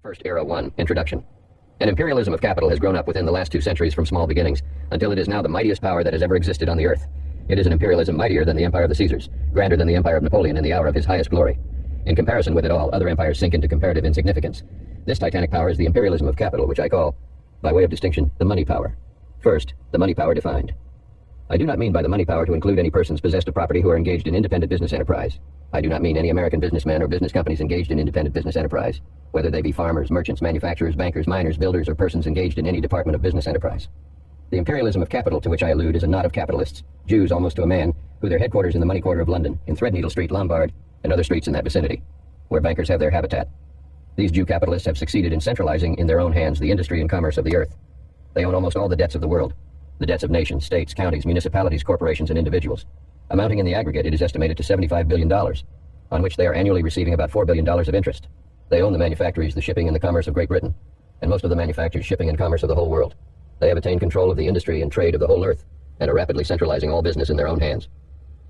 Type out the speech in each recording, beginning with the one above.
First Era 1, Introduction. An imperialism of capital has grown up within the last 2 centuries from small beginnings, until it is now the mightiest power that has ever existed on the earth. It is an imperialism mightier than the empire of the Caesars, grander than the empire of Napoleon in the hour of his highest glory. In comparison with it all, other empires sink into comparative insignificance. This titanic power is the imperialism of capital, which I call, by way of distinction, the money power. First, the money power defined. I do not mean by the money power to include any persons possessed of property who are engaged in independent business enterprise. I do not mean any American businessmen or business companies engaged in independent business enterprise, whether they be farmers, merchants, manufacturers, bankers, miners, builders, or persons engaged in any department of business enterprise. The imperialism of capital to which I allude is a knot of capitalists, Jews almost to a man, who their headquarters in the money quarter of London, in Threadneedle Street, Lombard, and other streets in that vicinity, where bankers have their habitat. These Jew capitalists have succeeded in centralizing in their own hands the industry and commerce of the earth. They own almost all the debts of the world, the debts of nations, states, counties, municipalities, corporations, and individuals, amounting in the aggregate, it is estimated, to $75 billion, on which they are annually receiving about $4 billion of interest. They own the manufactories, the shipping, and the commerce of Great Britain, and most of the manufactures, shipping, and commerce of the whole world. They have attained control of the industry and trade of the whole earth, and are rapidly centralizing all business in their own hands.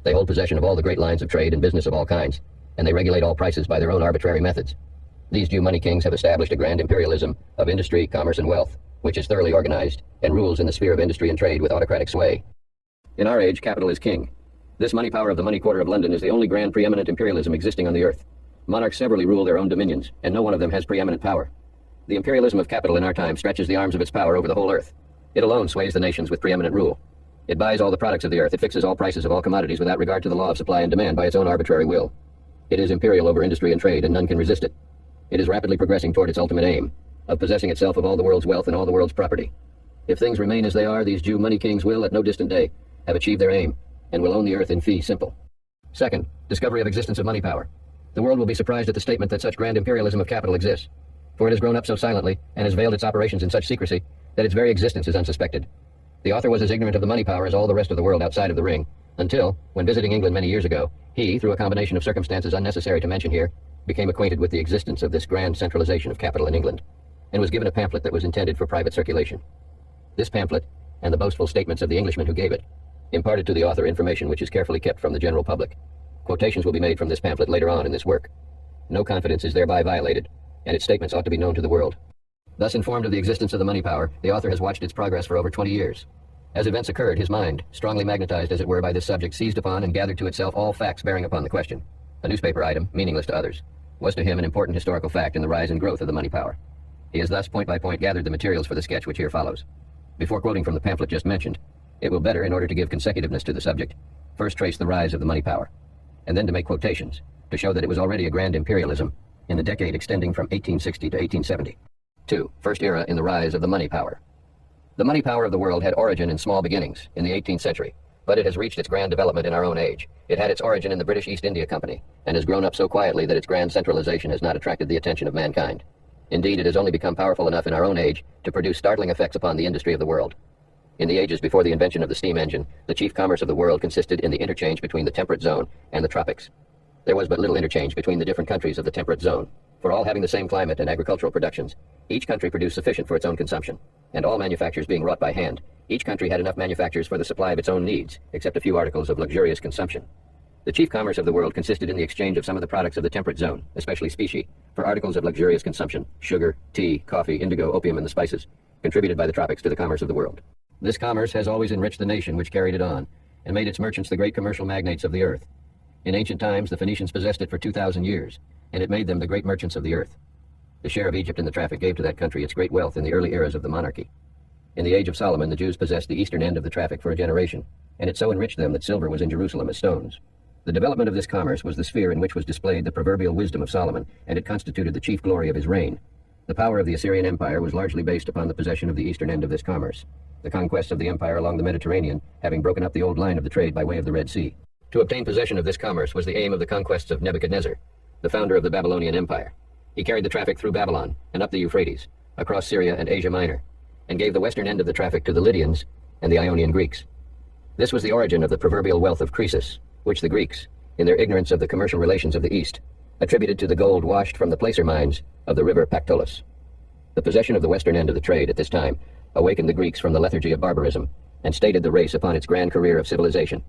They hold possession of all the great lines of trade and business of all kinds, and they regulate all prices by their own arbitrary methods. These Jew money kings have established a grand imperialism of industry, commerce, and wealth, which is thoroughly organized, and rules in the sphere of industry and trade with autocratic sway. In our age, capital is king. This money power of the money quarter of London is the only grand preeminent imperialism existing on the earth. Monarchs severally rule their own dominions, and no one of them has preeminent power. The imperialism of capital in our time stretches the arms of its power over the whole earth. It alone sways the nations with preeminent rule. It buys all the products of the earth. It fixes all prices of all commodities without regard to the law of supply and demand by its own arbitrary will. It is imperial over industry and trade, and none can resist it. It is rapidly progressing toward its ultimate aim, of possessing itself of all the world's wealth and all the world's property. If things remain as they are, these Jew money kings will, at no distant day, have achieved their aim, and will own the earth in fee simple. Second, discovery of existence of money power. The world will be surprised at the statement that such grand imperialism of capital exists, for it has grown up so silently, and has veiled its operations in such secrecy, that its very existence is unsuspected. The author was as ignorant of the money power as all the rest of the world outside of the ring, until, when visiting England many years ago, he, through a combination of circumstances unnecessary to mention here, became acquainted with the existence of this grand centralization of capital in England, and was given a pamphlet that was intended for private circulation. This pamphlet, and the boastful statements of the Englishman who gave it, imparted to the author information which is carefully kept from the general public. Quotations will be made from this pamphlet later on in this work. No confidence is thereby violated, and its statements ought to be known to the world. Thus informed of the existence of the money power, the author has watched its progress for over 20 years. As events occurred, his mind, strongly magnetized as it were by this subject, seized upon and gathered to itself all facts bearing upon the question. A newspaper item, meaningless to others, was to him an important historical fact in the rise and growth of the money power. He has thus point by point gathered the materials for the sketch which here follows. Before quoting from the pamphlet just mentioned, it will better, in order to give consecutiveness to the subject, first trace the rise of the money power, and then to make quotations, to show that it was already a grand imperialism in the decade extending from 1860 to 1870. 2. First era in the rise of the money power. The money power of the world had origin in small beginnings in the 18th century, but it has reached its grand development in our own age. It had its origin in the British East India Company, and has grown up so quietly that its grand centralization has not attracted the attention of mankind. Indeed, it has only become powerful enough in our own age to produce startling effects upon the industry of the world. In the ages before the invention of the steam engine, the chief commerce of the world consisted in the interchange between the temperate zone and the tropics. There was but little interchange between the different countries of the temperate zone, for all having the same climate and agricultural productions. Each country produced sufficient for its own consumption, and all manufactures being wrought by hand, each country had enough manufactures for the supply of its own needs, except a few articles of luxurious consumption. The chief commerce of the world consisted in the exchange of some of the products of the temperate zone, especially specie, for articles of luxurious consumption, sugar, tea, coffee, indigo, opium, and the spices, contributed by the tropics to the commerce of the world. This commerce has always enriched the nation which carried it on, and made its merchants the great commercial magnates of the earth. In ancient times, the Phoenicians possessed it for 2,000 years, and it made them the great merchants of the earth. The share of Egypt in the traffic gave to that country its great wealth in the early eras of the monarchy. In the age of Solomon, the Jews possessed the eastern end of the traffic for a generation, and it so enriched them that silver was in Jerusalem as stones. The development of this commerce was the sphere in which was displayed the proverbial wisdom of Solomon, and it constituted the chief glory of his reign. The power of the Assyrian Empire was largely based upon the possession of the eastern end of this commerce, the conquests of the empire along the Mediterranean having broken up the old line of the trade by way of the Red Sea. To obtain possession of this commerce was the aim of the conquests of Nebuchadnezzar, the founder of the Babylonian Empire. He carried the traffic through Babylon and up the Euphrates, across Syria and Asia Minor, and gave the western end of the traffic to the Lydians and the Ionian Greeks. This was the origin of the proverbial wealth of Croesus, which the Greeks, in their ignorance of the commercial relations of the East, attributed to the gold washed from the placer mines of the river Pactolus. The possession of the western end of the trade at this time awakened the Greeks from the lethargy of barbarism, and stated the race upon its grand career of civilization.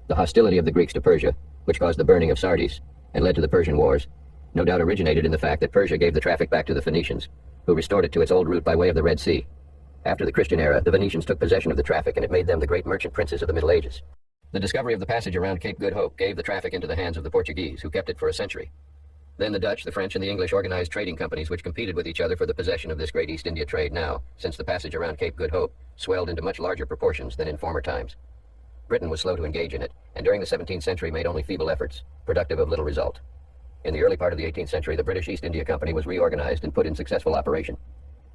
The hostility of the Greeks to Persia, which caused the burning of Sardis, and led to the Persian Wars, no doubt originated in the fact that Persia gave the traffic back to the Phoenicians, who restored it to its old route by way of the Red Sea. After the Christian era, the Venetians took possession of the traffic, and it made them the great merchant princes of the Middle Ages. The discovery of the passage around Cape Good Hope gave the traffic into the hands of the Portuguese, who kept it for a century. Then the Dutch, the French, and the English organized trading companies which competed with each other for the possession of this great East India trade now, since the passage around Cape Good Hope, swelled into much larger proportions than in former times. Britain was slow to engage in it, and during the 17th century made only feeble efforts, productive of little result. In the early part of the 18th century, the British East India Company was reorganized and put in successful operation.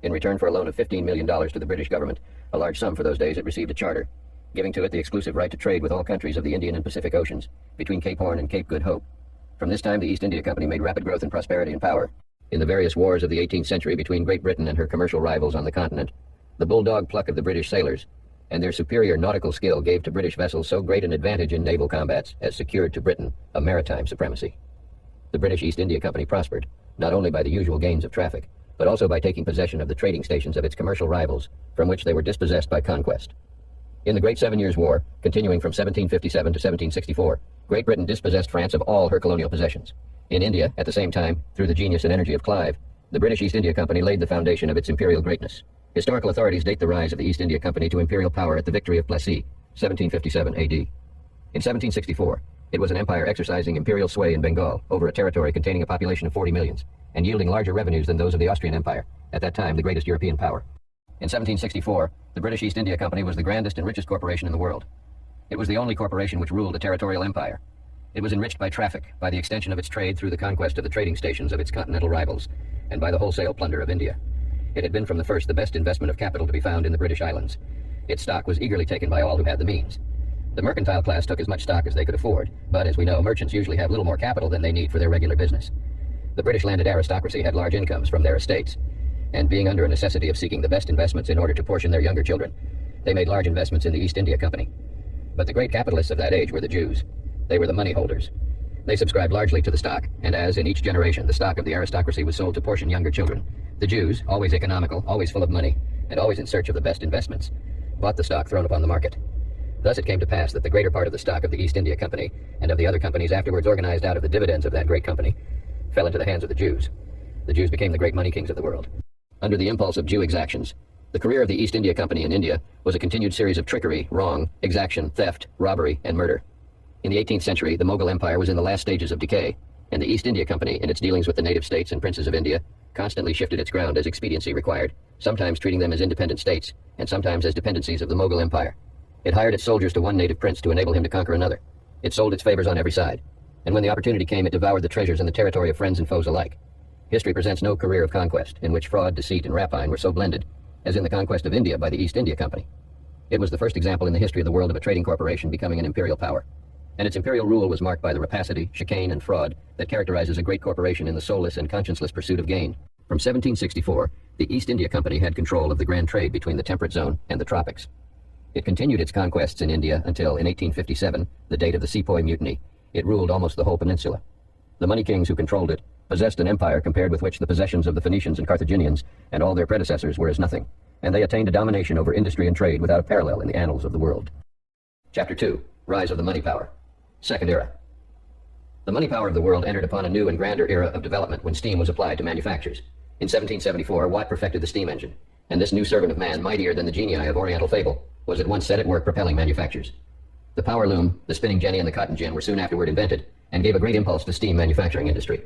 In return for a loan of $15 million to the British government, a large sum for those days, it received a charter, giving to it the exclusive right to trade with all countries of the Indian and Pacific Oceans, between Cape Horn and Cape Good Hope. From this time, the East India Company made rapid growth in prosperity and power. In the various wars of the 18th century between Great Britain and her commercial rivals on the continent, the bulldog pluck of the British sailors and their superior nautical skill gave to British vessels so great an advantage in naval combats as secured to Britain a maritime supremacy. The British East India Company prospered, not only by the usual gains of traffic, but also by taking possession of the trading stations of its commercial rivals, from which they were dispossessed by conquest. In the Great 7 Years' War, continuing from 1757 to 1764, Great Britain dispossessed France of all her colonial possessions. In India, at the same time, through the genius and energy of Clive, the British East India Company laid the foundation of its imperial greatness. Historical authorities date the rise of the East India Company to imperial power at the victory of Plassey, 1757 AD. In 1764, it was an empire exercising imperial sway in Bengal over a territory containing a population of 40 millions, and yielding larger revenues than those of the Austrian Empire, at that time the greatest European power. In 1764, the British East India Company was the grandest and richest corporation in the world. It was the only corporation which ruled a territorial empire. It was enriched by traffic, by the extension of its trade through the conquest of the trading stations of its continental rivals, and by the wholesale plunder of India. It had been from the first the best investment of capital to be found in the British Islands. Its stock was eagerly taken by all who had the means. The mercantile class took as much stock as they could afford, but as we know, merchants usually have little more capital than they need for their regular business. The British landed aristocracy had large incomes from their estates, and being under a necessity of seeking the best investments in order to portion their younger children, they made large investments in the East India Company. But the great capitalists of that age were the Jews. They were the money holders. They subscribed largely to the stock, and as in each generation the stock of the aristocracy was sold to portion younger children, the Jews, always economical, always full of money, and always in search of the best investments, bought the stock thrown upon the market. Thus it came to pass that the greater part of the stock of the East India Company, and of the other companies afterwards organized out of the dividends of that great company, fell into the hands of the Jews. The Jews became the great money kings of the world. Under the impulse of Jew exactions, the career of the East India Company in India was a continued series of trickery, wrong, exaction, theft, robbery, and murder. In the 18th century, the Mughal Empire was in the last stages of decay, and the East India Company, in its dealings with the native states and princes of India, constantly shifted its ground as expediency required, sometimes treating them as independent states, and sometimes as dependencies of the Mughal Empire. It hired its soldiers to one native prince to enable him to conquer another. It sold its favors on every side, and when the opportunity came, it devoured the treasures and the territory of friends and foes alike. History presents no career of conquest in which fraud, deceit, and rapine were so blended as in the conquest of India by the East India Company. It was the first example in the history of the world of a trading corporation becoming an imperial power, and its imperial rule was marked by the rapacity, chicane, and fraud that characterizes a great corporation in the soulless and conscienceless pursuit of gain. From 1764, the East India Company had control of the grand trade between the temperate zone and the tropics. It continued its conquests in India until, in 1857, the date of the Sepoy Mutiny, it ruled almost the whole peninsula. The money kings who controlled it possessed an empire compared with which the possessions of the Phoenicians and Carthaginians and all their predecessors were as nothing, and they attained a domination over industry and trade without a parallel in the annals of the world. Chapter 2. Rise of the Money Power. Second Era. The money power of the world entered upon a new and grander era of development when steam was applied to manufactures. In 1774, Watt perfected the steam engine, and this new servant of man, mightier than the genii of Oriental fable, was at once set at work propelling manufactures. The power loom, the spinning jenny, and the cotton gin were soon afterward invented, and gave a great impulse to steam manufacturing industry.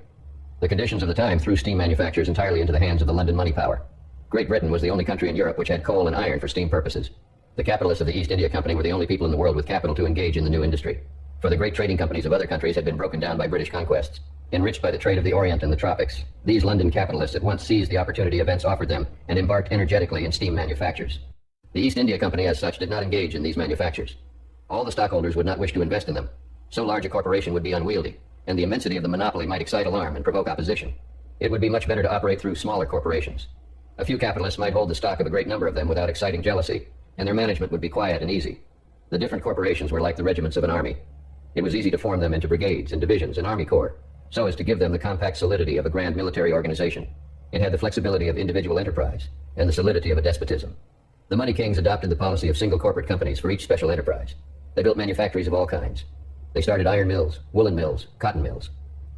The conditions of the time threw steam manufactures entirely into the hands of the London money power. Great Britain was the only country in Europe which had coal and iron for steam purposes. The capitalists of the East India Company were the only people in the world with capital to engage in the new industry, for the great trading companies of other countries had been broken down by British conquests. Enriched by the trade of the Orient and the tropics, these London capitalists at once seized the opportunity events offered them and embarked energetically in steam manufactures. The East India Company as such did not engage in these manufactures. All the stockholders would not wish to invest in them. So large a corporation would be unwieldy, and the immensity of the monopoly might excite alarm and provoke opposition. It would be much better to operate through smaller corporations. A few capitalists might hold the stock of a great number of them without exciting jealousy, and their management would be quiet and easy. The different corporations were like the regiments of an army. It was easy to form them into brigades and divisions and army corps, so as to give them the compact solidity of a grand military organization. It had the flexibility of individual enterprise and the solidity of a despotism. The money kings adopted the policy of single corporate companies for each special enterprise. They built manufactories of all kinds. They started iron mills, woolen mills, cotton mills.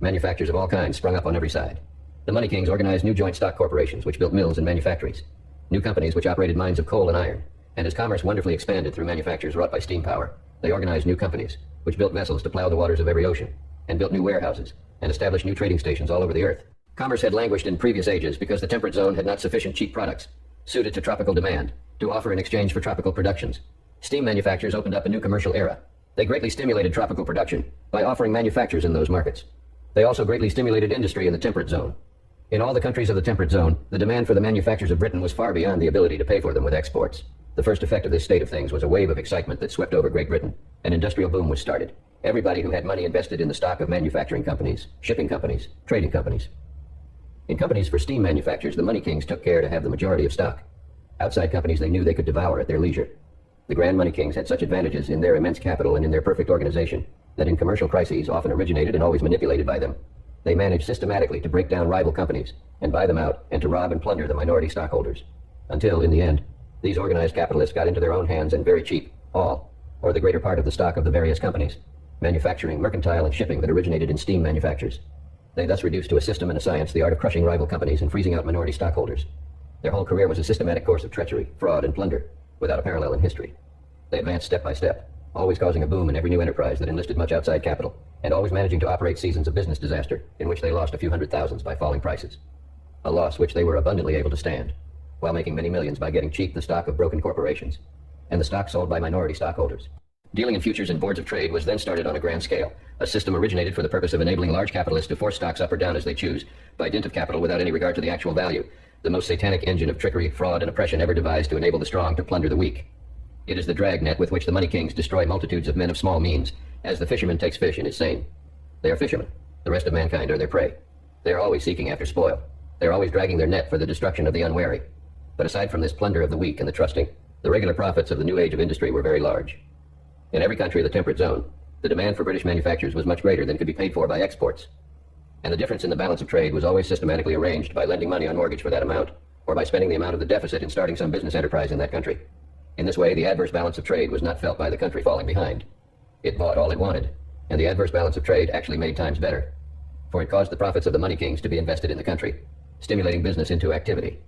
Manufactures of all kinds sprung up on every side. The money kings organized new joint stock corporations which built mills and manufactories, new companies which operated mines of coal and iron, and as commerce wonderfully expanded through manufactures wrought by steam power, they organized new companies which built vessels to plow the waters of every ocean, and built new warehouses, and established new trading stations all over the earth. Commerce had languished in previous ages because the temperate zone had not sufficient cheap products, suited to tropical demand, to offer in exchange for tropical productions. Steam manufactures opened up a new commercial era. They greatly stimulated tropical production by offering manufactures in those markets. They also greatly stimulated industry in the temperate zone. In all the countries of the temperate zone, the demand for the manufactures of Britain was far beyond the ability to pay for them with exports. The first effect of this state of things was a wave of excitement that swept over Great Britain. An industrial boom was started. Everybody who had money invested in the stock of manufacturing companies, shipping companies, trading companies. In companies for steam manufactures, the money kings took care to have the majority of stock. Outside companies they knew they could devour at their leisure. The grand money kings had such advantages in their immense capital and in their perfect organization that in commercial crises often originated and always manipulated by them, they managed systematically to break down rival companies and buy them out and to rob and plunder the minority stockholders. Until, in the end, these organized capitalists got into their own hands and very cheap, all, or the greater part of the stock of the various companies, manufacturing, mercantile, and shipping that originated in steam manufactures. They thus reduced to a system and a science the art of crushing rival companies and freezing out minority stockholders. Their whole career was a systematic course of treachery, fraud, and plunder, without a parallel in history. They advanced step by step, always causing a boom in every new enterprise that enlisted much outside capital, and always managing to operate seasons of business disaster in which they lost a few hundred thousands by falling prices. A loss which they were abundantly able to stand, while making many millions by getting cheap the stock of broken corporations, and the stock sold by minority stockholders. Dealing in futures and boards of trade was then started on a grand scale, a system originated for the purpose of enabling large capitalists to force stocks up or down as they choose, by dint of capital without any regard to the actual value, the most satanic engine of trickery, fraud, and oppression ever devised to enable the strong to plunder the weak. It is the dragnet with which the money kings destroy multitudes of men of small means, as the fisherman takes fish in his seine. They are fishermen. The rest of mankind are their prey. They are always seeking after spoil. They are always dragging their net for the destruction of the unwary. But aside from this plunder of the weak and the trusting, the regular profits of the new age of industry were very large. In every country of the temperate zone, the demand for British manufactures was much greater than could be paid for by exports. And the difference in the balance of trade was always systematically arranged by lending money on mortgage for that amount, or by spending the amount of the deficit in starting some business enterprise in that country. In this way, the adverse balance of trade was not felt by the country falling behind. It bought all it wanted, and the adverse balance of trade actually made times better, for it caused the profits of the money kings to be invested in the country, stimulating business into activity.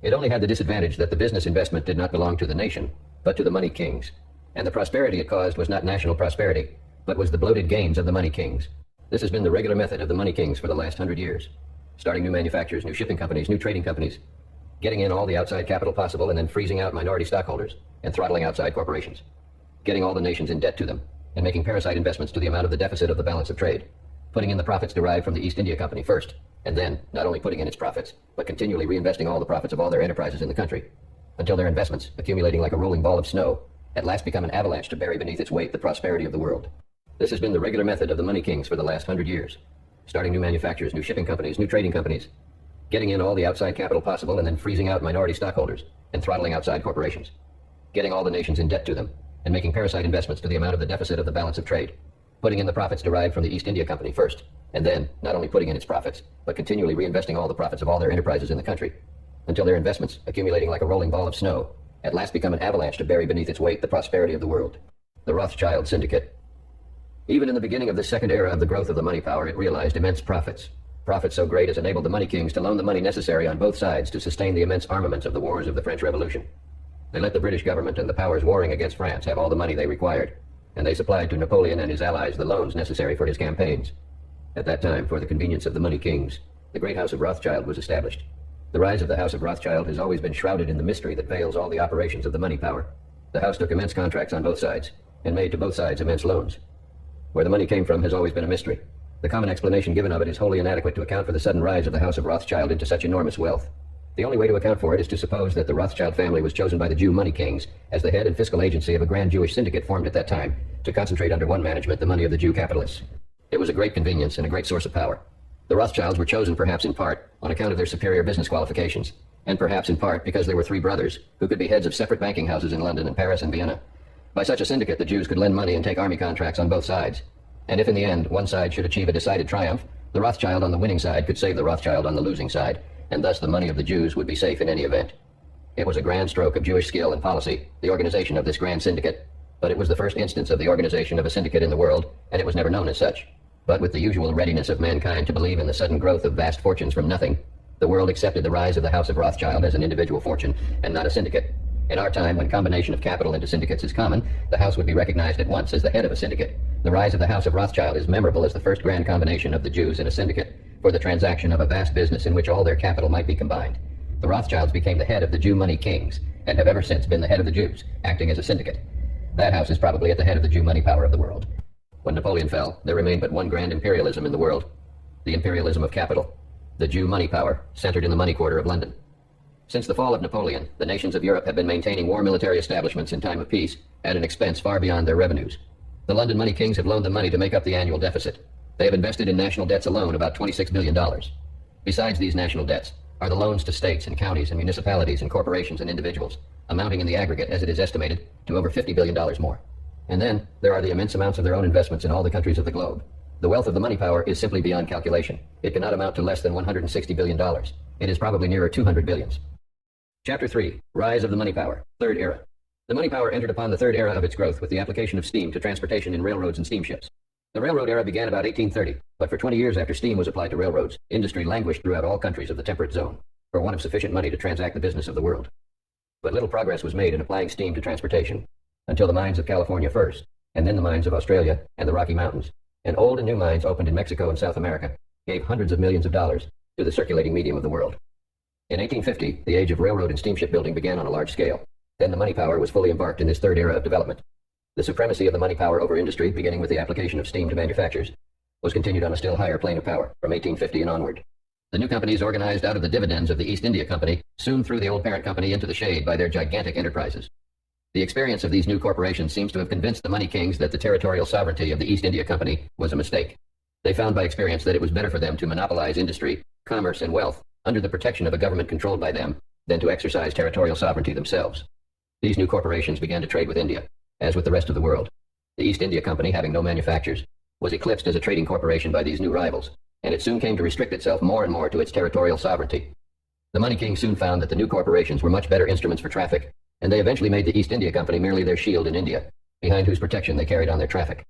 It only had the disadvantage that the business investment did not belong to the nation, but to the money kings, and the prosperity it caused was not national prosperity, but was the bloated gains of the money kings. This has been the regular method of the money kings for the last 100 years, starting new manufactures, new shipping companies, new trading companies, getting in all the outside capital possible and then freezing out minority stockholders and throttling outside corporations, getting all the nations in debt to them and making parasite investments to the amount of the deficit of the balance of trade, putting in the profits derived from the East India Company first, and then not only putting in its profits, but continually reinvesting all the profits of all their enterprises in the country, until their investments, accumulating like a rolling ball of snow, at last become an avalanche to bury beneath its weight the prosperity of the world. This has been the regular method of the money kings for the last 100 years, starting new manufacturers, new shipping companies, new trading companies, getting in all the outside capital possible and then freezing out minority stockholders and throttling outside corporations, getting all the nations in debt to them and making parasite investments to the amount of the deficit of the balance of trade, putting in the profits derived from the East India Company first, and then not only putting in its profits, but continually reinvesting all the profits of all their enterprises in the country, until their investments, accumulating like a rolling ball of snow, at last become an avalanche to bury beneath its weight the prosperity of the world. The Rothschild Syndicate. Even in the beginning of this second era of the growth of the money power, it realized immense profits. Profits so great as enabled the money kings to loan the money necessary on both sides to sustain the immense armaments of the wars of the French Revolution. They let the British government and the powers warring against France have all the money they required, and they supplied to Napoleon and his allies the loans necessary for his campaigns. At that time, for the convenience of the money kings, the great House of Rothschild was established. The rise of the House of Rothschild has always been shrouded in the mystery that veils all the operations of the money power. The house took immense contracts on both sides, and made to both sides immense loans. Where the money came from has always been a mystery. The common explanation given of it is wholly inadequate to account for the sudden rise of the House of Rothschild into such enormous wealth. The only way to account for it is to suppose that the Rothschild family was chosen by the Jew money kings as the head and fiscal agency of a grand Jewish syndicate formed at that time to concentrate under one management the money of the Jew capitalists. It was a great convenience and a great source of power. The Rothschilds were chosen perhaps in part on account of their superior business qualifications, and perhaps in part because they were three brothers who could be heads of separate banking houses in London and Paris and Vienna. By such a syndicate, the Jews could lend money and take army contracts on both sides. And if in the end one side should achieve a decided triumph, the Rothschild on the winning side could save the Rothschild on the losing side, and thus the money of the Jews would be safe in any event. It was a grand stroke of Jewish skill and policy, the organization of this grand syndicate, but it was the first instance of the organization of a syndicate in the world, and it was never known as such. But with the usual readiness of mankind to believe in the sudden growth of vast fortunes from nothing, the world accepted the rise of the House of Rothschild as an individual fortune and not a syndicate. In our time, when combination of capital into syndicates is common, the House would be recognized at once as the head of a syndicate. The rise of the House of Rothschild is memorable as the first grand combination of the Jews in a syndicate for the transaction of a vast business in which all their capital might be combined. The Rothschilds became the head of the Jew money kings and have ever since been the head of the Jews, acting as a syndicate. That house is probably at the head of the Jew money power of the world. When Napoleon fell, there remained but one grand imperialism in the world, the imperialism of capital, the Jew money power, centered in the money quarter of London. Since the fall of Napoleon, the nations of Europe have been maintaining war military establishments in time of peace at an expense far beyond their revenues. The London money kings have loaned them money to make up the annual deficit. They have invested in national debts alone about $26 billion. Besides these national debts are the loans to states and counties and municipalities and corporations and individuals, amounting in the aggregate, as it is estimated, to over $50 billion more. And then there are the immense amounts of their own investments in all the countries of the globe. The wealth of the money power is simply beyond calculation. It cannot amount to less than $160 billion. It is probably nearer 200 billions. Chapter 3. Rise of the Money Power. Third Era. The money power entered upon the third era of its growth with the application of steam to transportation in railroads and steamships. The railroad era began about 1830, but for 20 years after steam was applied to railroads, industry languished throughout all countries of the temperate zone, for want of sufficient money to transact the business of the world. But little progress was made in applying steam to transportation, until the mines of California first, and then the mines of Australia and the Rocky Mountains, and old and new mines opened in Mexico and South America, gave hundreds of millions of dollars to the circulating medium of the world. In 1850, the age of railroad and steamship building began on a large scale. Then the money power was fully embarked in this third era of development. The supremacy of the money power over industry, beginning with the application of steam to manufactures, was continued on a still higher plane of power from 1850 and onward. The new companies organized out of the dividends of the East India Company soon threw the old parent company into the shade by their gigantic enterprises. The experience of these new corporations seems to have convinced the money kings that the territorial sovereignty of the East India Company was a mistake. They found by experience that it was better for them to monopolize industry, commerce, and wealth under the protection of a government controlled by them than to exercise territorial sovereignty themselves. These new corporations began to trade with India, as with the rest of the world. The East India Company, having no manufactures, was eclipsed as a trading corporation by these new rivals, and it soon came to restrict itself more and more to its territorial sovereignty. The money kings soon found that the new corporations were much better instruments for traffic, and they eventually made the East India Company merely their shield in India, behind whose protection they carried on their traffic.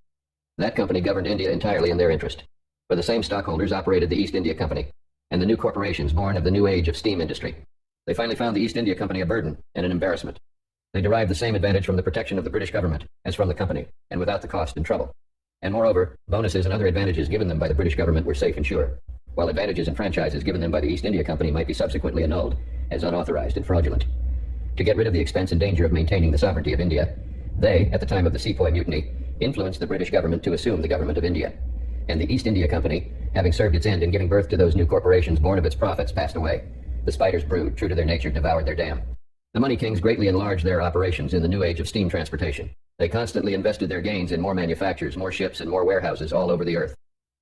That company governed India entirely in their interest, for the same stockholders operated the East India Company, and the new corporations born of the new age of steam industry. They finally found the East India Company a burden and an embarrassment. They derived the same advantage from the protection of the British government as from the company, and without the cost and trouble. And moreover, bonuses and other advantages given them by the British government were safe and sure, while advantages and franchises given them by the East India Company might be subsequently annulled as unauthorized and fraudulent. To get rid of the expense and danger of maintaining the sovereignty of India, they, at the time of the Sepoy Mutiny, influenced the British government to assume the government of India. And the East India Company, having served its end in giving birth to those new corporations born of its profits, passed away. The spider's brood, true to their nature, devoured their dam. The money kings greatly enlarged their operations in the new age of steam transportation. They constantly invested their gains in more manufactures, more ships, and more warehouses all over the earth.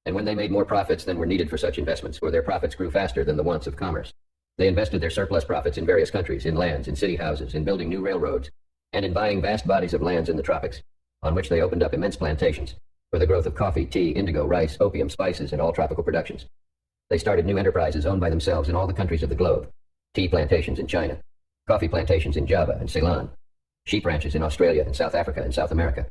And when they made more profits than were needed for such investments, for their profits grew faster than the wants of commerce, they invested their surplus profits in various countries, in lands, in city houses, in building new railroads, and in buying vast bodies of lands in the tropics, on which they opened up immense plantations for the growth of coffee, tea, indigo, rice, opium, spices, and all tropical productions. They started new enterprises owned by themselves in all the countries of the globe. Tea plantations in China, coffee plantations in Java and Ceylon, sheep ranches in Australia and South Africa and South America,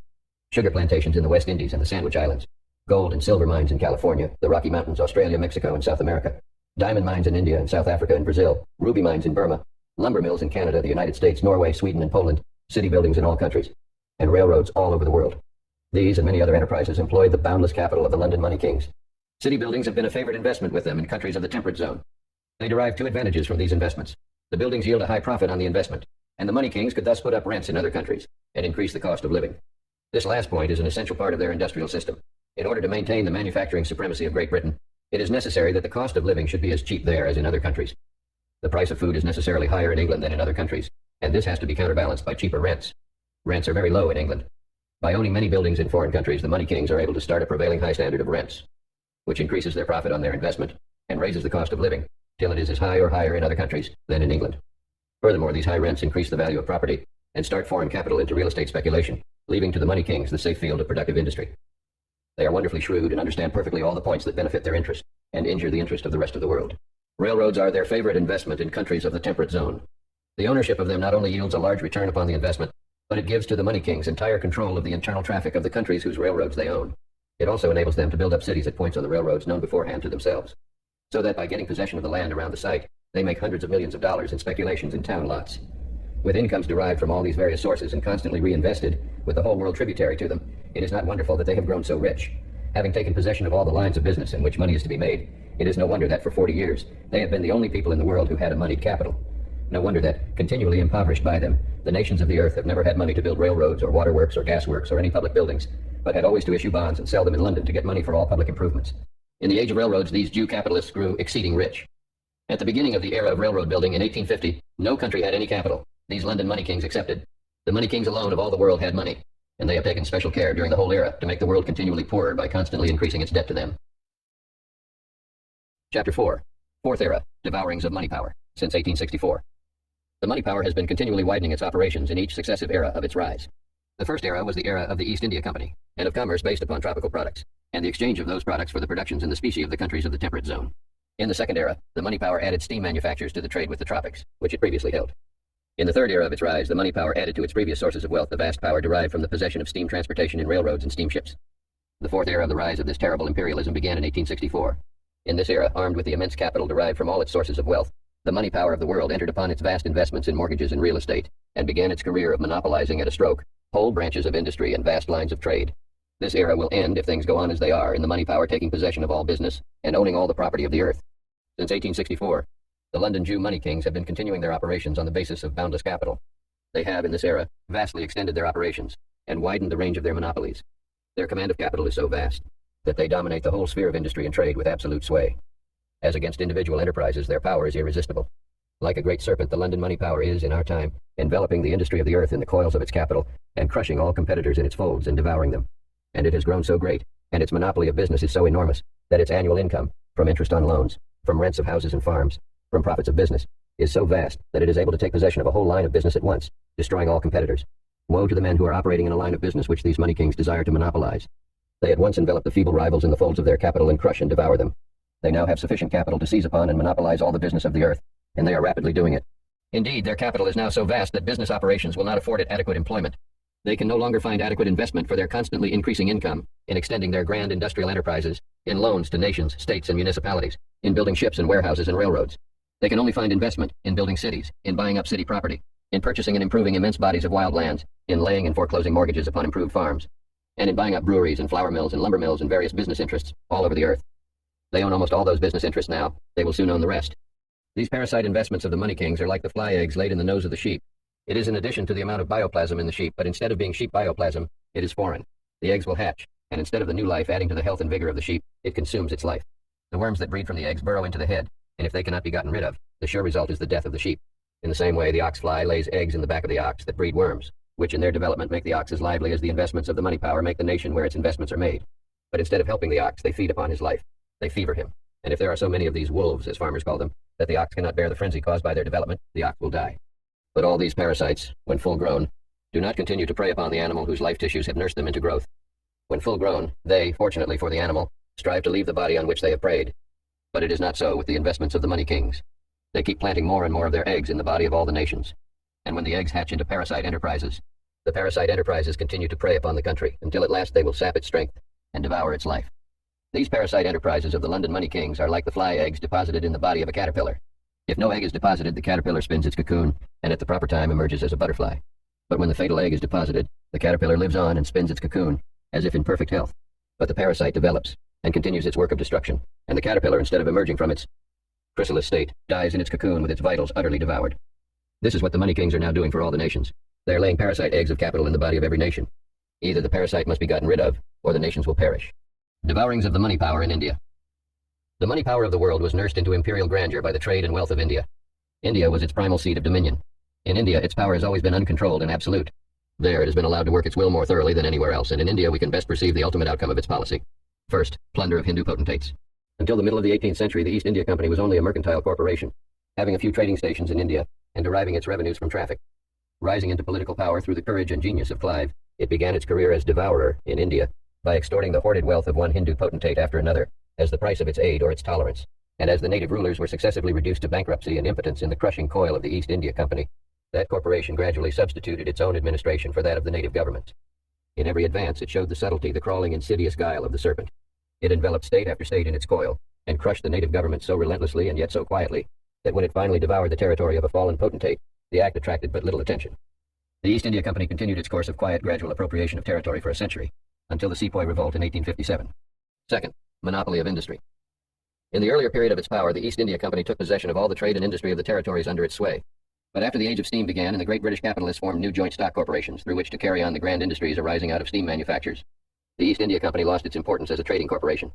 sugar plantations in the West Indies and the Sandwich Islands, gold and silver mines in California, the Rocky Mountains, Australia, Mexico, and South America, diamond mines in India and South Africa and Brazil, ruby mines in Burma, lumber mills in Canada, the United States, Norway, Sweden, and Poland, city buildings in all countries, and railroads all over the world. These and many other enterprises employed the boundless capital of the London money kings. City buildings have been a favorite investment with them in countries of the temperate zone. They derive two advantages from these investments. The buildings yield a high profit on the investment, and the money kings could thus put up rents in other countries and increase the cost of living. This last point is an essential part of their industrial system. In order to maintain the manufacturing supremacy of Great Britain, it is necessary that the cost of living should be as cheap there as in other countries. The price of food is necessarily higher in England than in other countries, and this has to be counterbalanced by cheaper rents. Rents are very low in England. By owning many buildings in foreign countries, the money kings are able to start a prevailing high standard of rents, which increases their profit on their investment and raises the cost of living till it is as high or higher in other countries than in England. Furthermore, these high rents increase the value of property and start foreign capital into real estate speculation, leaving to the money kings the safe field of productive industry. They are wonderfully shrewd and understand perfectly all the points that benefit their interest and injure the interest of the rest of the world. Railroads are their favorite investment in countries of the temperate zone. The ownership of them not only yields a large return upon the investment, but it gives to the money kings entire control of the internal traffic of the countries whose railroads they own. It also enables them to build up cities at points on the railroads known beforehand to themselves, so that by getting possession of the land around the site, they make hundreds of millions of dollars in speculations in town lots. With incomes derived from all these various sources and constantly reinvested, with the whole world tributary to them, it is not wonderful that they have grown so rich. Having taken possession of all the lines of business in which money is to be made, it is no wonder that for 40 years they have been the only people in the world who had a moneyed capital. No wonder that, continually impoverished by them, the nations of the earth have never had money to build railroads or waterworks or gasworks or any public buildings, but had always to issue bonds and sell them in London to get money for all public improvements. In the age of railroads, these Jew capitalists grew exceeding rich. At the beginning of the era of railroad building in 1850, no country had any capital, these London money kings excepted. The money kings alone of all the world had money, and they have taken special care during the whole era to make the world continually poorer by constantly increasing its debt to them. Chapter 4. Fourth Era, Devourings of Money Power, since 1864. The money power has been continually widening its operations in each successive era of its rise. The first era was the era of the East India Company, and of commerce based upon tropical products, and the exchange of those products for the productions in the specie of the countries of the temperate zone. In the second era, the money power added steam manufactures to the trade with the tropics, which it previously held. In the third era of its rise, the money power added to its previous sources of wealth the vast power derived from the possession of steam transportation in railroads and steamships. The fourth era of the rise of this terrible imperialism began in 1864. In this era, armed with the immense capital derived from all its sources of wealth, the money power of the world entered upon its vast investments in mortgages and real estate, and began its career of monopolizing at a stroke whole branches of industry and vast lines of trade. This era will end if things go on as they are, in the money power taking possession of all business and owning all the property of the earth. Since 1864, the London Jew money kings have been continuing their operations on the basis of boundless capital. They have, in this era, vastly extended their operations and widened the range of their monopolies. Their command of capital is so vast that they dominate the whole sphere of industry and trade with absolute sway. As against individual enterprises, their power is irresistible. Like a great serpent, the London money power is, in our time, enveloping the industry of the earth in the coils of its capital and crushing all competitors in its folds and devouring them. And it has grown so great, and its monopoly of business is so enormous, that its annual income, from interest on loans, from rents of houses and farms, from profits of business, is so vast that it is able to take possession of a whole line of business at once, destroying all competitors. Woe to the men who are operating in a line of business which these money kings desire to monopolize. They at once envelop the feeble rivals in the folds of their capital and crush and devour them. They now have sufficient capital to seize upon and monopolize all the business of the earth, and they are rapidly doing it. Indeed, their capital is now so vast that business operations will not afford it adequate employment. They can no longer find adequate investment for their constantly increasing income in extending their grand industrial enterprises, in loans to nations, states, and municipalities, in building ships and warehouses and railroads. They can only find investment in building cities, in buying up city property, in purchasing and improving immense bodies of wild lands, in laying and foreclosing mortgages upon improved farms, and in buying up breweries and flour mills and lumber mills and various business interests all over the earth. They own almost all those business interests now. They will soon own the rest. These parasite investments of the money kings are like the fly eggs laid in the nose of the sheep. It is in addition to the amount of bioplasm in the sheep, but instead of being sheep bioplasm, it is foreign. The eggs will hatch, and instead of the new life adding to the health and vigor of the sheep, it consumes its life. The worms that breed from the eggs burrow into the head, and if they cannot be gotten rid of, the sure result is the death of the sheep. In the same way, the ox fly lays eggs in the back of the ox that breed worms, which in their development make the ox as lively as the investments of the money power make the nation where its investments are made. But instead of helping the ox, they feed upon his life. They fever him. And if there are so many of these wolves, as farmers call them, that the ox cannot bear the frenzy caused by their development, the ox will die. But all these parasites, when full grown, do not continue to prey upon the animal whose life tissues have nursed them into growth. When full grown, they, fortunately for the animal, strive to leave the body on which they have preyed. But it is not so with the investments of the money kings. They keep planting more and more of their eggs in the body of all the nations. And when the eggs hatch into parasite enterprises, the parasite enterprises continue to prey upon the country until at last they will sap its strength and devour its life. These parasite enterprises of the London money kings are like the fly eggs deposited in the body of a caterpillar. If no egg is deposited, the caterpillar spins its cocoon and at the proper time emerges as a butterfly. But when the fatal egg is deposited, the caterpillar lives on and spins its cocoon, as if in perfect health. But the parasite develops and continues its work of destruction, and the caterpillar, instead of emerging from its chrysalis state, dies in its cocoon with its vitals utterly devoured. This is what the money kings are now doing for all the nations. They are laying parasite eggs of capital in the body of every nation. Either the parasite must be gotten rid of, or the nations will perish. Devourings of the money power in India. The money power of the world was nursed into imperial grandeur by the trade and wealth of India. India was its primal seat of dominion. In India, its power has always been uncontrolled and absolute. There, it has been allowed to work its will more thoroughly than anywhere else, and in India we can best perceive the ultimate outcome of its policy. First, plunder of Hindu potentates. Until the middle of the 18th century, the East India Company was only a mercantile corporation, having a few trading stations in India and deriving its revenues from traffic. Rising into political power through the courage and genius of Clive, it began its career as devourer in India by extorting the hoarded wealth of one Hindu potentate after another as the price of its aid or its tolerance. And as the native rulers were successively reduced to bankruptcy and impotence in the crushing coil of the East India Company, that corporation gradually substituted its own administration for that of the native governments. In every advance, it showed the subtlety, the crawling, insidious guile of the serpent. It enveloped state after state in its coil, and crushed the native government so relentlessly and yet so quietly, that when it finally devoured the territory of a fallen potentate, the act attracted but little attention. The East India Company continued its course of quiet, gradual appropriation of territory for a century, until the Sepoy Revolt in 1857. Second, monopoly of industry. In the earlier period of its power, the East India Company took possession of all the trade and industry of the territories under its sway. But after the age of steam began and the great British capitalists formed new joint stock corporations through which to carry on the grand industries arising out of steam manufactures, the East India Company lost its importance as a trading corporation.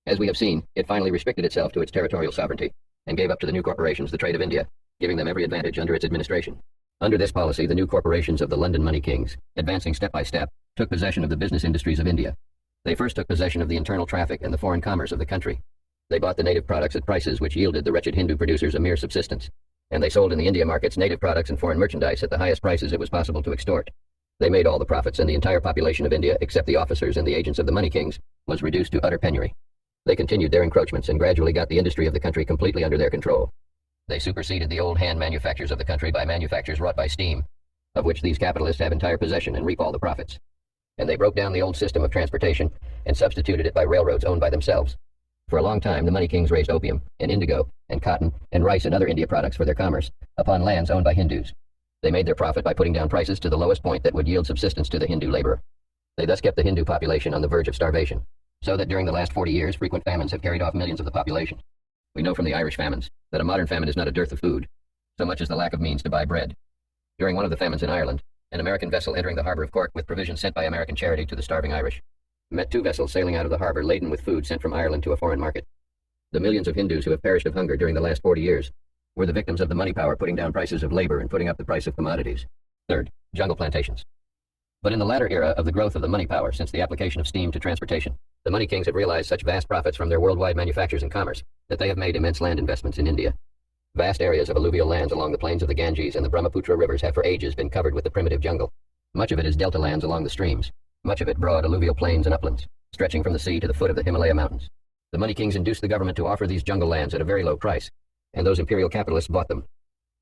As we have seen, it finally restricted itself to its territorial sovereignty and gave up to the new corporations the trade of India, giving them every advantage under its administration. Under this policy, the new corporations of the London money kings, advancing step by step, took possession of the business industries of India. They first took possession of the internal traffic and the foreign commerce of the country. They bought the native products at prices which yielded the wretched Hindu producers a mere subsistence, and they sold in the India markets native products and foreign merchandise at the highest prices it was possible to extort. They made all the profits, and the entire population of India, except the officers and the agents of the money kings, was reduced to utter penury. They continued their encroachments and gradually got the industry of the country completely under their control. They superseded the old hand manufactures of the country by manufactures wrought by steam, of which these capitalists have entire possession and reap all the profits. And they broke down the old system of transportation and substituted it by railroads owned by themselves. For a long time, the money kings raised opium, and indigo, and cotton, and rice and other India products for their commerce, upon lands owned by Hindus. They made their profit by putting down prices to the lowest point that would yield subsistence to the Hindu laborer. They thus kept the Hindu population on the verge of starvation, so that during the last 40 years, frequent famines have carried off millions of the population. We know from the Irish famines that a modern famine is not a dearth of food, so much as the lack of means to buy bread. During one of the famines in Ireland, an American vessel entering the harbor of Cork with provisions sent by American charity to the starving Irish met two vessels sailing out of the harbor laden with food sent from Ireland to a foreign market. The millions of Hindus who have perished of hunger during the last 40 years were the victims of the money power putting down prices of labor and putting up the price of commodities. Third, jungle plantations. But in the latter era of the growth of the money power since the application of steam to transportation, the money kings have realized such vast profits from their worldwide manufactures and commerce that they have made immense land investments in India. Vast areas of alluvial lands along the plains of the Ganges and the Brahmaputra rivers have for ages been covered with the primitive jungle. Much of it is delta lands along the streams, much of it broad alluvial plains and uplands, stretching from the sea to the foot of the Himalaya mountains. The money kings induced the government to offer these jungle lands at a very low price, and those imperial capitalists bought them.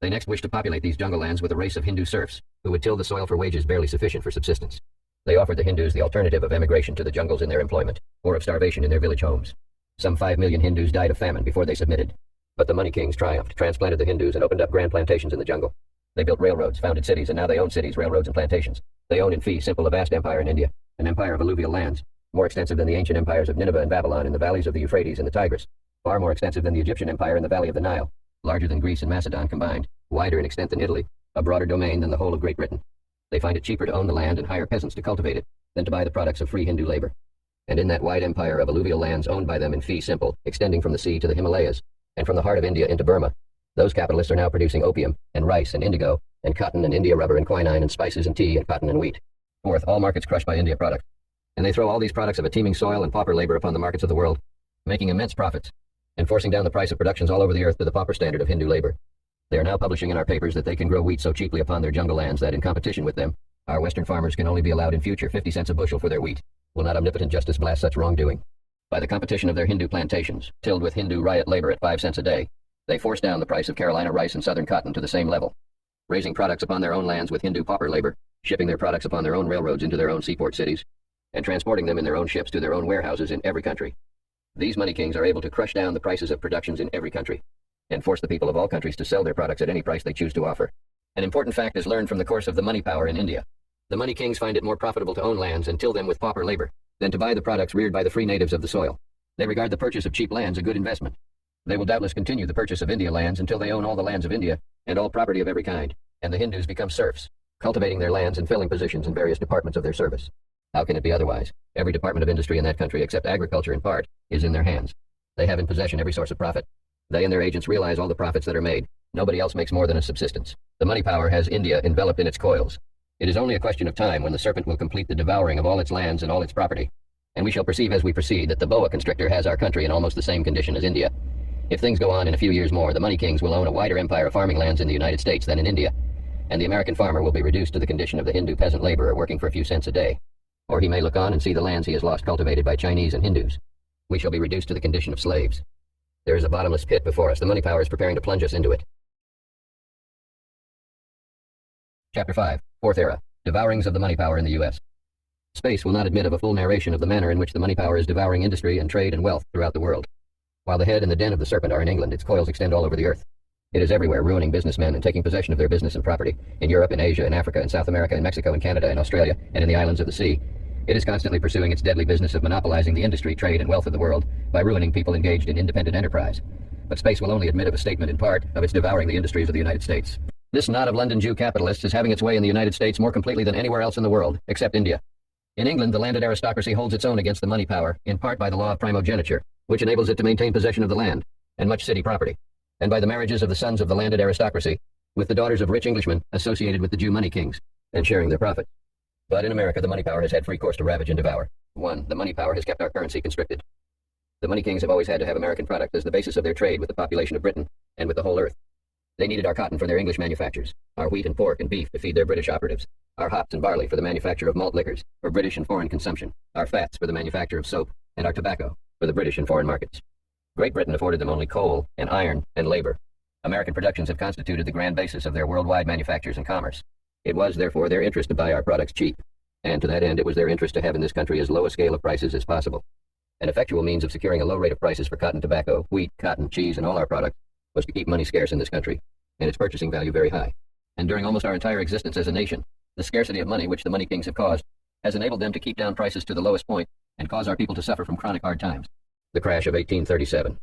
They next wished to populate these jungle lands with a race of Hindu serfs, who would till the soil for wages barely sufficient for subsistence. They offered the Hindus the alternative of emigration to the jungles in their employment, or of starvation in their village homes. Some 5 million Hindus died of famine before they submitted. But the money kings triumphed, transplanted the Hindus, and opened up grand plantations in the jungle. They built railroads, founded cities, and now they own cities, railroads, and plantations. They own in fee simple a vast empire in India, an empire of alluvial lands, more extensive than the ancient empires of Nineveh and Babylon in the valleys of the Euphrates and the Tigris, far more extensive than the Egyptian empire in the valley of the Nile, larger than Greece and Macedon combined, wider in extent than Italy, a broader domain than the whole of Great Britain. They find it cheaper to own the land and hire peasants to cultivate it than to buy the products of free Hindu labor. And in that wide empire of alluvial lands owned by them in fee simple, extending from the sea to the Himalayas, and from the heart of India into Burma, those capitalists are now producing opium, and rice, and indigo, and cotton, and India rubber, and quinine, and spices, and tea, and cotton, and wheat. Fourth, all markets crushed by India products. And they throw all these products of a teeming soil and pauper labor upon the markets of the world, making immense profits, and forcing down the price of productions all over the earth to the pauper standard of Hindu labor. They are now publishing in our papers that they can grow wheat so cheaply upon their jungle lands that, in competition with them, our Western farmers can only be allowed in future 50 cents a bushel for their wheat. Will not omnipotent justice blast such wrongdoing? By the competition of their Hindu plantations, tilled with Hindu riot labor at 5 cents a day, they force down the price of Carolina rice and southern cotton to the same level, raising products upon their own lands with Hindu pauper labor, shipping their products upon their own railroads into their own seaport cities, and transporting them in their own ships to their own warehouses in every country. These money kings are able to crush down the prices of productions in every country, and force the people of all countries to sell their products at any price they choose to offer. An important fact is learned from the course of the money power in India. The money kings find it more profitable to own lands and till them with pauper labor than to buy the products reared by the free natives of the soil. They regard the purchase of cheap lands a good investment. They will doubtless continue the purchase of India lands until they own all the lands of India and all property of every kind, and the Hindus become serfs, cultivating their lands and filling positions in various departments of their service. How can it be otherwise? Every department of industry in that country, except agriculture in part, is in their hands. They have in possession every source of profit. They and their agents realize all the profits that are made. Nobody else makes more than a subsistence. The money power has India enveloped in its coils. It is only a question of time when the serpent will complete the devouring of all its lands and all its property. And we shall perceive as we proceed that the boa constrictor has our country in almost the same condition as India. If things go on in a few years more, the money kings will own a wider empire of farming lands in the United States than in India, and the American farmer will be reduced to the condition of the Hindu peasant laborer working for a few cents a day. Or he may look on and see the lands he has lost cultivated by Chinese and Hindus. We shall be reduced to the condition of slaves. There is a bottomless pit before us. The money power is preparing to plunge us into it. Chapter 5. Fourth Era. Devourings of the money power in the U.S. Space will not admit of a full narration of the manner in which the money power is devouring industry and trade and wealth throughout the world. While the head and the den of the serpent are in England, its coils extend all over the earth. It is everywhere, ruining businessmen and taking possession of their business and property, in Europe, in Asia, in Africa, in South America, in Mexico, in Canada, in Australia, and in the islands of the sea. It is constantly pursuing its deadly business of monopolizing the industry, trade, and wealth of the world by ruining people engaged in independent enterprise. But space will only admit of a statement in part of its devouring the industries of the United States. This knot of London Jew capitalists is having its way in the United States more completely than anywhere else in the world, except India. In England, the landed aristocracy holds its own against the money power, in part by the law of primogeniture, which enables it to maintain possession of the land and much city property, and by the marriages of the sons of the landed aristocracy with the daughters of rich Englishmen associated with the Jew money kings and sharing their profits. But in America, the money power has had free course to ravage and devour. 1. The money power has kept our currency constricted. The money kings have always had to have American product as the basis of their trade with the population of Britain and with the whole earth. They needed our cotton for their English manufactures, our wheat and pork and beef to feed their British operatives, our hops and barley for the manufacture of malt liquors for British and foreign consumption, our fats for the manufacture of soap, and our tobacco for the British and foreign markets. Great Britain afforded them only coal and iron and labor. American productions have constituted the grand basis of their worldwide manufactures and commerce. It was, therefore, their interest to buy our products cheap, and to that end it was their interest to have in this country as low a scale of prices as possible. An effectual means of securing a low rate of prices for cotton, tobacco, wheat, cotton, cheese, and all our products was to keep money scarce in this country, and its purchasing value very high. And during almost our entire existence as a nation, the scarcity of money which the money kings have caused has enabled them to keep down prices to the lowest point and cause our people to suffer from chronic hard times. The crash of 1837.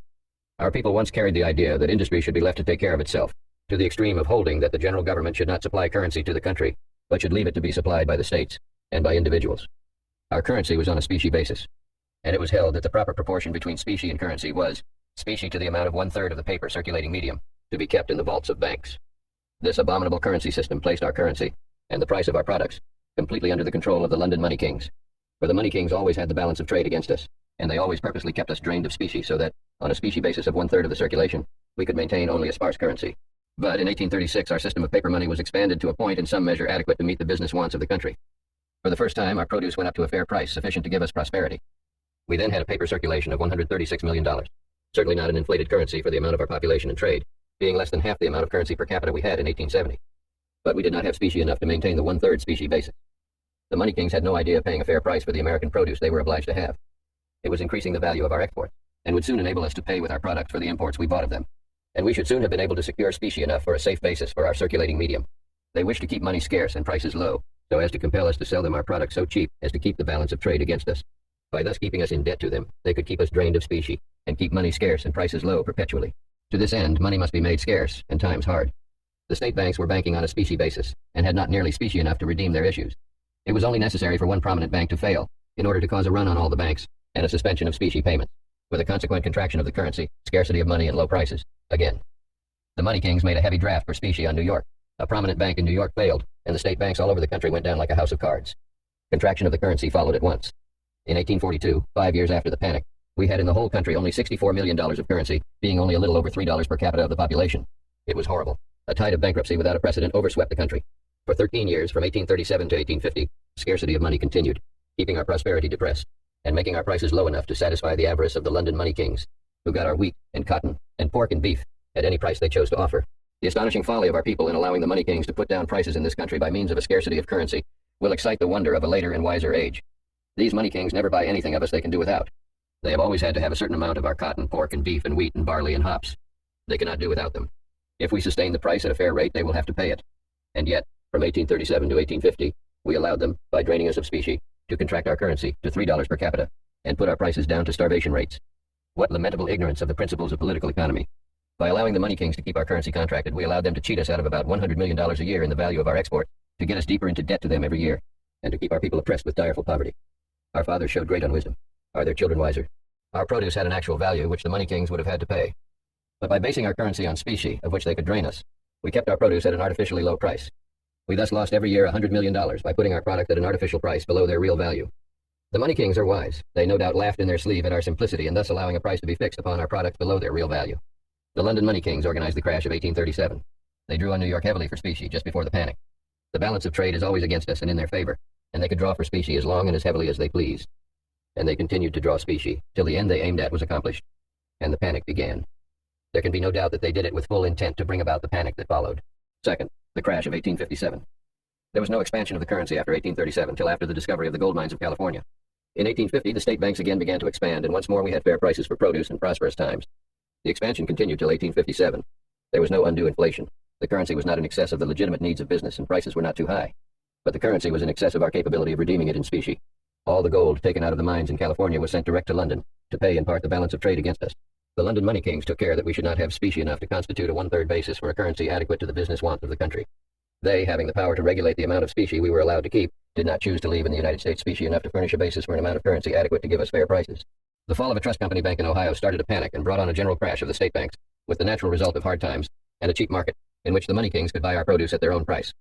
Our people once carried the idea that industry should be left to take care of itself, to the extreme of holding that the general government should not supply currency to the country, but should leave it to be supplied by the states and by individuals. Our currency was on a specie basis, and it was held that the proper proportion between specie and currency was specie to the amount of 1/3 of the paper circulating medium to be kept in the vaults of banks. This abominable currency system placed our currency and the price of our products completely under the control of the London money kings. For the money kings always had the balance of trade against us, and they always purposely kept us drained of specie so that, on a specie basis of 1/3 of the circulation, we could maintain only a sparse currency. But in 1836, our system of paper money was expanded to a point in some measure adequate to meet the business wants of the country. For the first time, our produce went up to a fair price sufficient to give us prosperity. We then had a paper circulation of $136 million, certainly not an inflated currency for the amount of our population and trade, being less than half the amount of currency per capita we had in 1870. But we did not have specie enough to maintain the 1/3 specie basis. The money kings had no idea of paying a fair price for the American produce they were obliged to have. It was increasing the value of our exports, and would soon enable us to pay with our products for the imports we bought of them. And we should soon have been able to secure specie enough for a safe basis for our circulating medium. They wished to keep money scarce and prices low, so as to compel us to sell them our products so cheap as to keep the balance of trade against us. By thus keeping us in debt to them, they could keep us drained of specie, and keep money scarce and prices low perpetually. To this end, money must be made scarce, and times hard. The state banks were banking on a specie basis, and had not nearly specie enough to redeem their issues. It was only necessary for one prominent bank to fail, in order to cause a run on all the banks, and a suspension of specie payments, with a consequent contraction of the currency, scarcity of money, and low prices, again. The money kings made a heavy draft for specie on New York. A prominent bank in New York failed, and the state banks all over the country went down like a house of cards. Contraction of the currency followed at once. In 1842, 5 years after the panic, we had in the whole country only $64 million of currency, being only a little over $3 per capita of the population. It was horrible. A tide of bankruptcy without a precedent overswept the country. For 13 years, from 1837 to 1850, scarcity of money continued, keeping our prosperity depressed, and making our prices low enough to satisfy the avarice of the London money kings, who got our wheat and cotton and pork and beef at any price they chose to offer. The astonishing folly of our people in allowing the money kings to put down prices in this country by means of a scarcity of currency will excite the wonder of a later and wiser age. These money kings never buy anything of us they can do without. They have always had to have a certain amount of our cotton, pork, and beef, and wheat, and barley, and hops. They cannot do without them. If we sustain the price at a fair rate, they will have to pay it. And yet, from 1837 to 1850, we allowed them, by draining us of specie, to contract our currency to $3 per capita, and put our prices down to starvation rates. What lamentable ignorance of the principles of political economy. By allowing the money kings to keep our currency contracted, we allowed them to cheat us out of about $100 million a year in the value of our export, to get us deeper into debt to them every year, and to keep our people oppressed with direful poverty. Our fathers showed great unwisdom. Are their children wiser? Our produce had an actual value which the money kings would have had to pay. But by basing our currency on specie, of which they could drain us, we kept our produce at an artificially low price. We thus lost every year $100 million by putting our product at an artificial price below their real value. The money kings are wise. They no doubt laughed in their sleeve at our simplicity in thus allowing a price to be fixed upon our product below their real value. The London money kings organized the crash of 1837. They drew on New York heavily for specie just before the panic. The balance of trade is always against us and in their favor, and they could draw for specie as long and as heavily as they pleased. And they continued to draw specie till the end they aimed at was accomplished, and the panic began. There can be no doubt that they did it with full intent to bring about the panic that followed. Second, the crash of 1857. There was no expansion of the currency after 1837 till after the discovery of the gold mines of California. In 1850, the state banks again began to expand, and once more we had fair prices for produce and prosperous times. The expansion continued till 1857. There was no undue inflation. The currency was not in excess of the legitimate needs of business, and prices were not too high. But the currency was in excess of our capability of redeeming it in specie. All the gold taken out of the mines in California was sent direct to London to pay in part the balance of trade against us. The London money kings took care that we should not have specie enough to constitute a one-third basis for a currency adequate to the business wants of the country. They, having the power to regulate the amount of specie we were allowed to keep, did not choose to leave in the United States specie enough to furnish a basis for an amount of currency adequate to give us fair prices. The fall of a trust company bank in Ohio started a panic and brought on a general crash of the state banks, with the natural result of hard times and a cheap market, in which the money kings could buy our produce at their own price.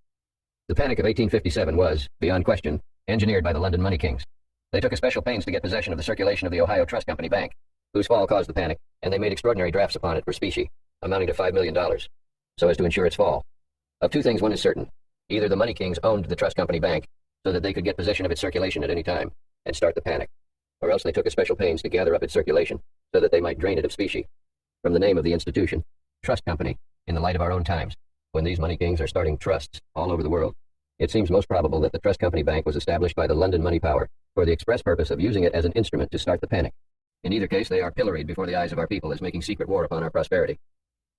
The panic of 1857 was, beyond question, engineered by the London money kings. They took especial pains to get possession of the circulation of the Ohio Trust Company Bank, whose fall caused the panic, and they made extraordinary drafts upon it for specie, amounting to $5 million, so as to ensure its fall. Of two things one is certain. Either the money kings owned the Trust Company Bank, so that they could get possession of its circulation at any time, and start the panic, or else they took especial pains to gather up its circulation, so that they might drain it of specie. From the name of the institution, Trust Company, in the light of our own times, when these money kings are starting trusts all over the world, it seems most probable that the Trust Company Bank was established by the London money power for the express purpose of using it as an instrument to start the panic. In either case, they are pilloried before the eyes of our people as making secret war upon our prosperity.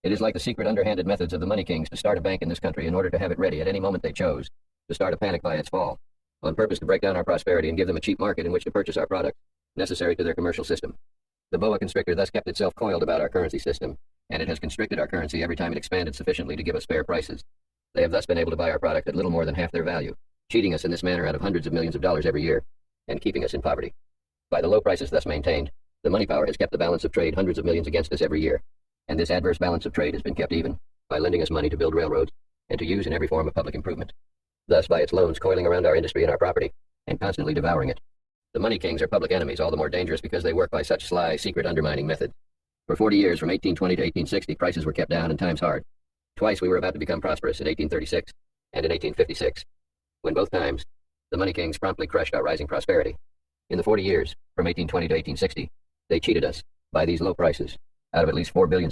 It is like the secret underhanded methods of the money kings to start a bank in this country in order to have it ready at any moment they chose, to start a panic by its fall, on purpose to break down our prosperity and give them a cheap market in which to purchase our products, necessary to their commercial system. The boa constrictor thus kept itself coiled about our currency system, and it has constricted our currency every time it expanded sufficiently to give us fair prices. They have thus been able to buy our product at little more than half their value, cheating us in this manner out of hundreds of millions of dollars every year, and keeping us in poverty. By the low prices thus maintained, the money power has kept the balance of trade hundreds of millions against us every year, and this adverse balance of trade has been kept even by lending us money to build railroads and to use in every form of public improvement. Thus, by its loans coiling around our industry and our property, and constantly devouring it. The money kings are public enemies, all the more dangerous because they work by such sly, secret, undermining methods. For 40 years, from 1820 to 1860, prices were kept down and times hard. Twice we were about to become prosperous in 1836 and in 1856, when both times the money kings promptly crushed our rising prosperity. In the 40 years, from 1820 to 1860, they cheated us, by these low prices, out of at least $4 billion,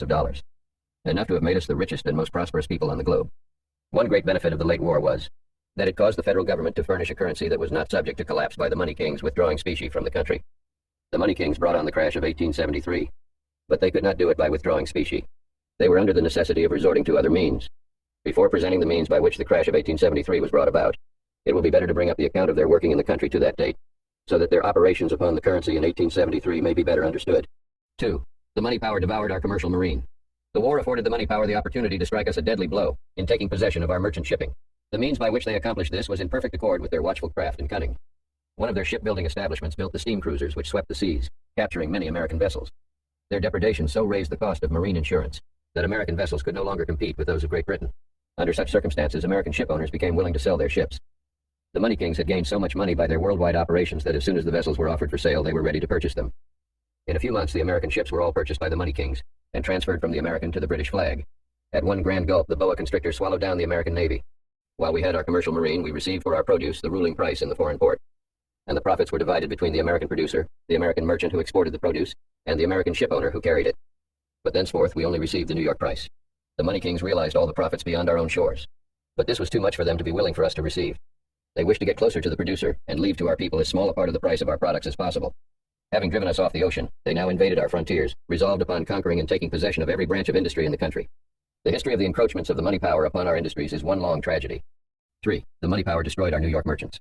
enough to have made us the richest and most prosperous people on the globe. One great benefit of the late war was that it caused the federal government to furnish a currency that was not subject to collapse by the money kings withdrawing specie from the country. The money kings brought on the crash of 1873, but they could not do it by withdrawing specie. They were under the necessity of resorting to other means. Before presenting the means by which the crash of 1873 was brought about, it will be better to bring up the account of their working in the country to that date, so that their operations upon the currency in 1873 may be better understood. 2. The money power devoured our commercial marine. The war afforded the money power the opportunity to strike us a deadly blow in taking possession of our merchant shipping. The means by which they accomplished this was in perfect accord with their watchful craft and cunning. One of their shipbuilding establishments built the steam cruisers which swept the seas, capturing many American vessels. Their depredations so raised the cost of marine insurance that American vessels could no longer compete with those of Great Britain. Under such circumstances, American ship owners became willing to sell their ships. The money kings had gained so much money by their worldwide operations that as soon as the vessels were offered for sale, they were ready to purchase them. In a few months, the American ships were all purchased by the money kings and transferred from the American to the British flag. At one grand gulp, the boa constrictor swallowed down the American Navy. While we had our commercial marine, we received for our produce the ruling price in the foreign port, and the profits were divided between the American producer, the American merchant who exported the produce, and the American ship owner who carried it. But thenceforth, we only received the New York price. The money kings realized all the profits beyond our own shores. But this was too much for them to be willing for us to receive. They wished to get closer to the producer and leave to our people as small a part of the price of our products as possible. Having driven us off the ocean, they now invaded our frontiers, resolved upon conquering and taking possession of every branch of industry in the country. The history of the encroachments of the money power upon our industries is one long tragedy. 3. The money power destroyed our New York merchants.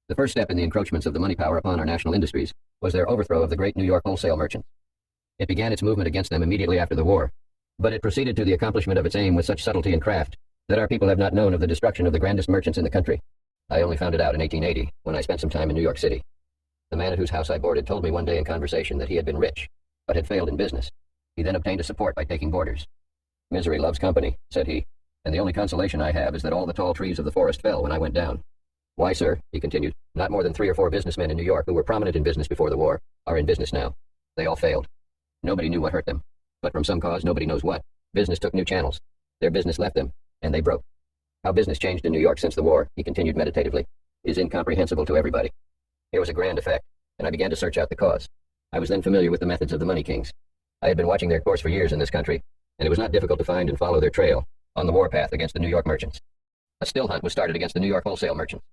The first step in the encroachments of the money power upon our national industries was their overthrow of the great New York wholesale merchants. It began its movement against them immediately after the war, but it proceeded to the accomplishment of its aim with such subtlety and craft that our people have not known of the destruction of the grandest merchants in the country. I only found it out in 1880, when I spent some time in New York City. The man at whose house I boarded told me one day in conversation that he had been rich, but had failed in business. He then obtained a support by taking boarders. "Misery loves company," said he, "and the only consolation I have is that all the tall trees of the forest fell when I went down. Why, sir," he continued, "not more than 3 or 4 businessmen in New York who were prominent in business before the war are in business now. They all failed. Nobody knew what hurt them, but from some cause, nobody knows what, business took new channels. Their business left them, and they broke. How business changed in New York since the war," he continued meditatively, "is incomprehensible to everybody. Here was a grand effect, and I began to search out the cause. I was then familiar with the methods of the money kings. I had been watching their course for years in this country, and it was not difficult to find and follow their trail on the warpath against the New York merchants. A still hunt was started against the New York wholesale merchants.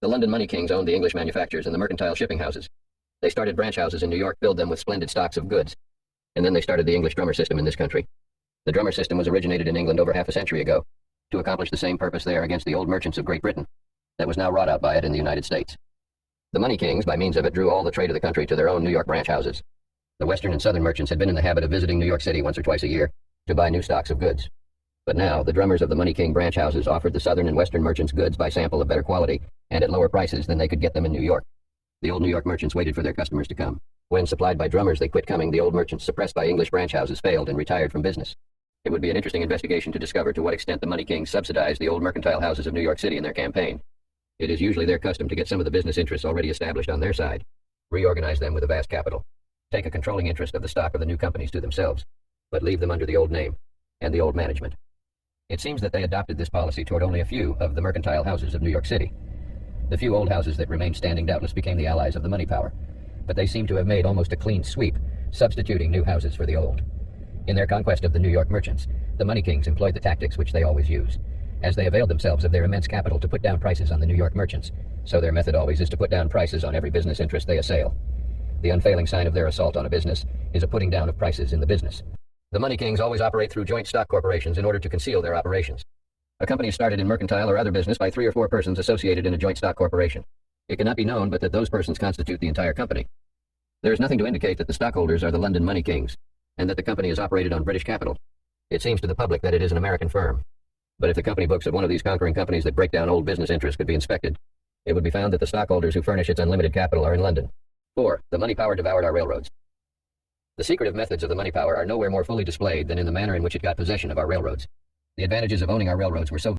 The London money kings owned the English manufacturers and the mercantile shipping houses. They started branch houses in New York, filled them with splendid stocks of goods. And then they started the English drummer system in this country. The drummer system was originated in England over half a century ago, to accomplish the same purpose there against the old merchants of Great Britain, that was now wrought out by it in the United States. The money kings, by means of it, drew all the trade of the country to their own New York branch houses. The western and southern merchants had been in the habit of visiting New York City once or twice a year to buy new stocks of goods. But now, the drummers of the money king branch houses offered the southern and western merchants goods by sample of better quality and at lower prices than they could get them in New York. The old New York merchants waited for their customers to come. When supplied by drummers they quit coming, the old merchants suppressed by English branch houses failed and retired from business. It would be an interesting investigation to discover to what extent the money kings subsidized the old mercantile houses of New York City in their campaign. It is usually their custom to get some of the business interests already established on their side, reorganize them with a vast capital, take a controlling interest of the stock of the new companies to themselves, but leave them under the old name and the old management. It seems that they adopted this policy toward only a few of the mercantile houses of New York City. The few old houses that remained standing doubtless became the allies of the money power, but they seem to have made almost a clean sweep, substituting new houses for the old. In their conquest of the New York merchants, the money kings employed the tactics which they always use, as they availed themselves of their immense capital to put down prices on the New York merchants, so their method always is to put down prices on every business interest they assail. The unfailing sign of their assault on a business is a putting down of prices in the business. The money kings always operate through joint stock corporations in order to conceal their operations. A company is started in mercantile or other business by 3 or 4 persons associated in a joint stock corporation. It cannot be known but that those persons constitute the entire company. There is nothing to indicate that the stockholders are the London money kings, and that the company is operated on British capital. It seems to the public that it is an American firm. But if the company books of one of these conquering companies that break down old business interests could be inspected, it would be found that the stockholders who furnish its unlimited capital are in London. 4. The money power devoured our railroads. The secretive methods of the money power are nowhere more fully displayed than in the manner in which it got possession of our railroads. The advantages of owning our railroads were so